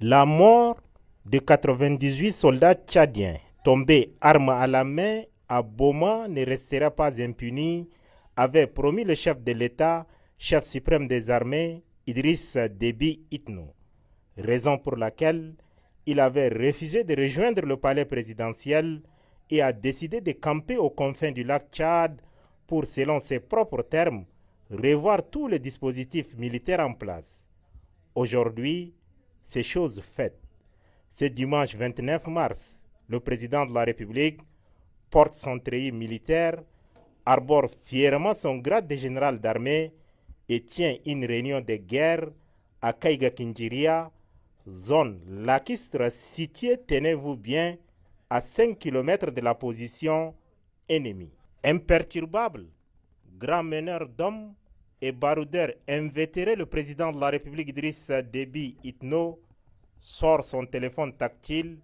La mort de 98 soldats tchadiens tombés armes à la main à Boma ne restera pas impunie, avait promis le chef de l'État, chef suprême des armées, Idriss Déby Itno. Raison pour laquelle il avait refusé de rejoindre le palais présidentiel et a décidé de camper aux confins du lac Tchad pour, selon ses propres termes, revoir tous les dispositifs militaires en place. Aujourd'hui, c'est chose faite. Ce dimanche 29 mars, le président de la République porte son treillis militaire, arbore fièrement son grade de général d'armée et tient une réunion de guerre à Kaïga-Kinjiria, zone lacustre située, tenez-vous bien, à 5 km de la position ennemie. Imperturbable, grand meneur d'hommes et baroudeur invétéré, le président de la République Idriss Déby Itno sort son téléphone tactile,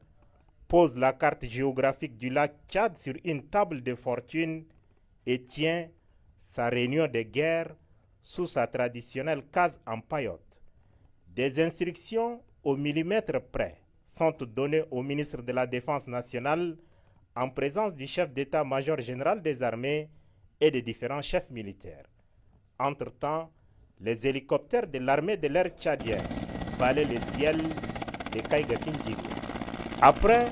pose la carte géographique du lac Tchad sur une table de fortune et tient sa réunion de guerre sous sa traditionnelle case en paillotte. Des instructions au millimètre près sont données au ministre de la Défense nationale en présence du chef d'état-major général des armées et des différents chefs militaires. Entre-temps, les hélicoptères de l'armée de l'air tchadienne balaient le ciel de Kaïga-Kinjiria. Après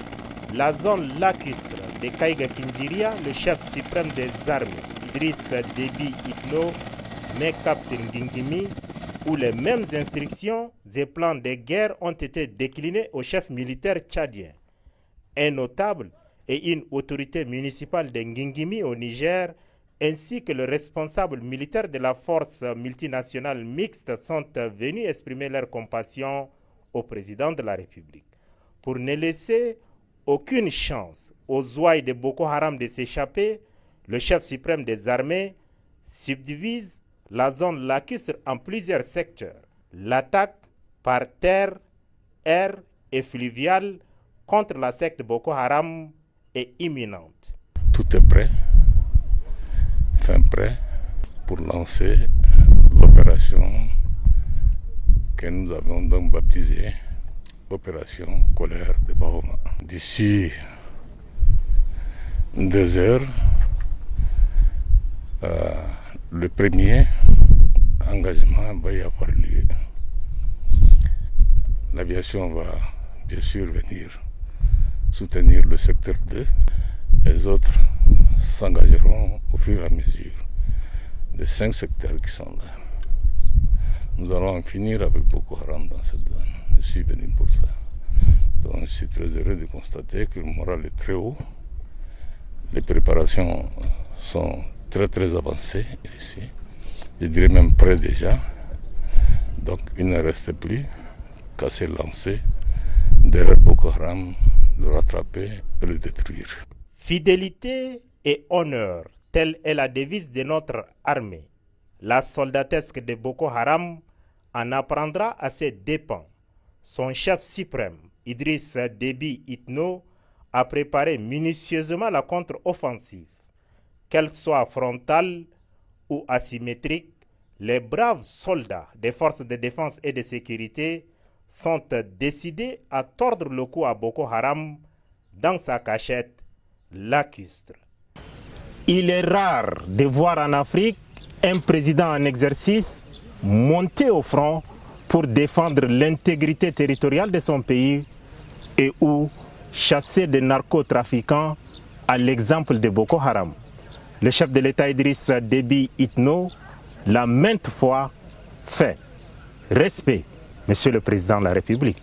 la zone lacustre de Kaïga-Kinjiria, le chef suprême des armées, Idriss Déby Itno, met cap sur Ngingimi, où les mêmes instructions et plans de guerre ont été déclinés au chef militaire tchadien. Un notable et une autorité municipale de Ngingimi au Niger, ainsi que le responsable militaire de la force multinationale mixte sont venus exprimer leur compassion au président de la République. Pour ne laisser aucune chance aux ouailles de Boko Haram de s'échapper, le chef suprême des armées subdivise la zone lacustre en plusieurs secteurs. L'attaque par terre, air et fluviale contre la secte Boko Haram est imminente. Tout est prêt, fin prêt pour lancer l'opération que nous avons donc baptisée Opération Colère de Bahoma. D'ici 2 heures, le premier engagement va y avoir lieu. L'aviation va bien sûr venir soutenir le secteur 2. Les autres s'engageront au fur et à mesure des 5 secteurs qui sont là. Nous allons en finir avec Boko Haram dans cette zone. Je suis venu pour ça. Donc je suis très heureux de constater que le moral est très haut. Les préparations sont très avancées ici. Je dirais même prêt déjà. Donc il ne reste plus qu'à se lancer derrière Boko Haram, le rattraper et le détruire. Fidélité et honneur, telle est la devise de notre armée. La soldatesque de Boko Haram en apprendra à ses dépens. Son chef suprême, Idriss Déby Itno, a préparé minutieusement la contre-offensive. Qu'elle soit frontale ou asymétrique, les braves soldats des forces de défense et de sécurité sont décidés à tordre le cou à Boko Haram dans sa cachette lacustre. Il est rare de voir en Afrique un président en exercice monter au front pour défendre l'intégrité territoriale de son pays et ou chasser des narcotrafiquants à l'exemple de Boko Haram. Le chef de l'État Idriss Déby Itno l'a maintes fois fait. Respect, Monsieur le Président de la République.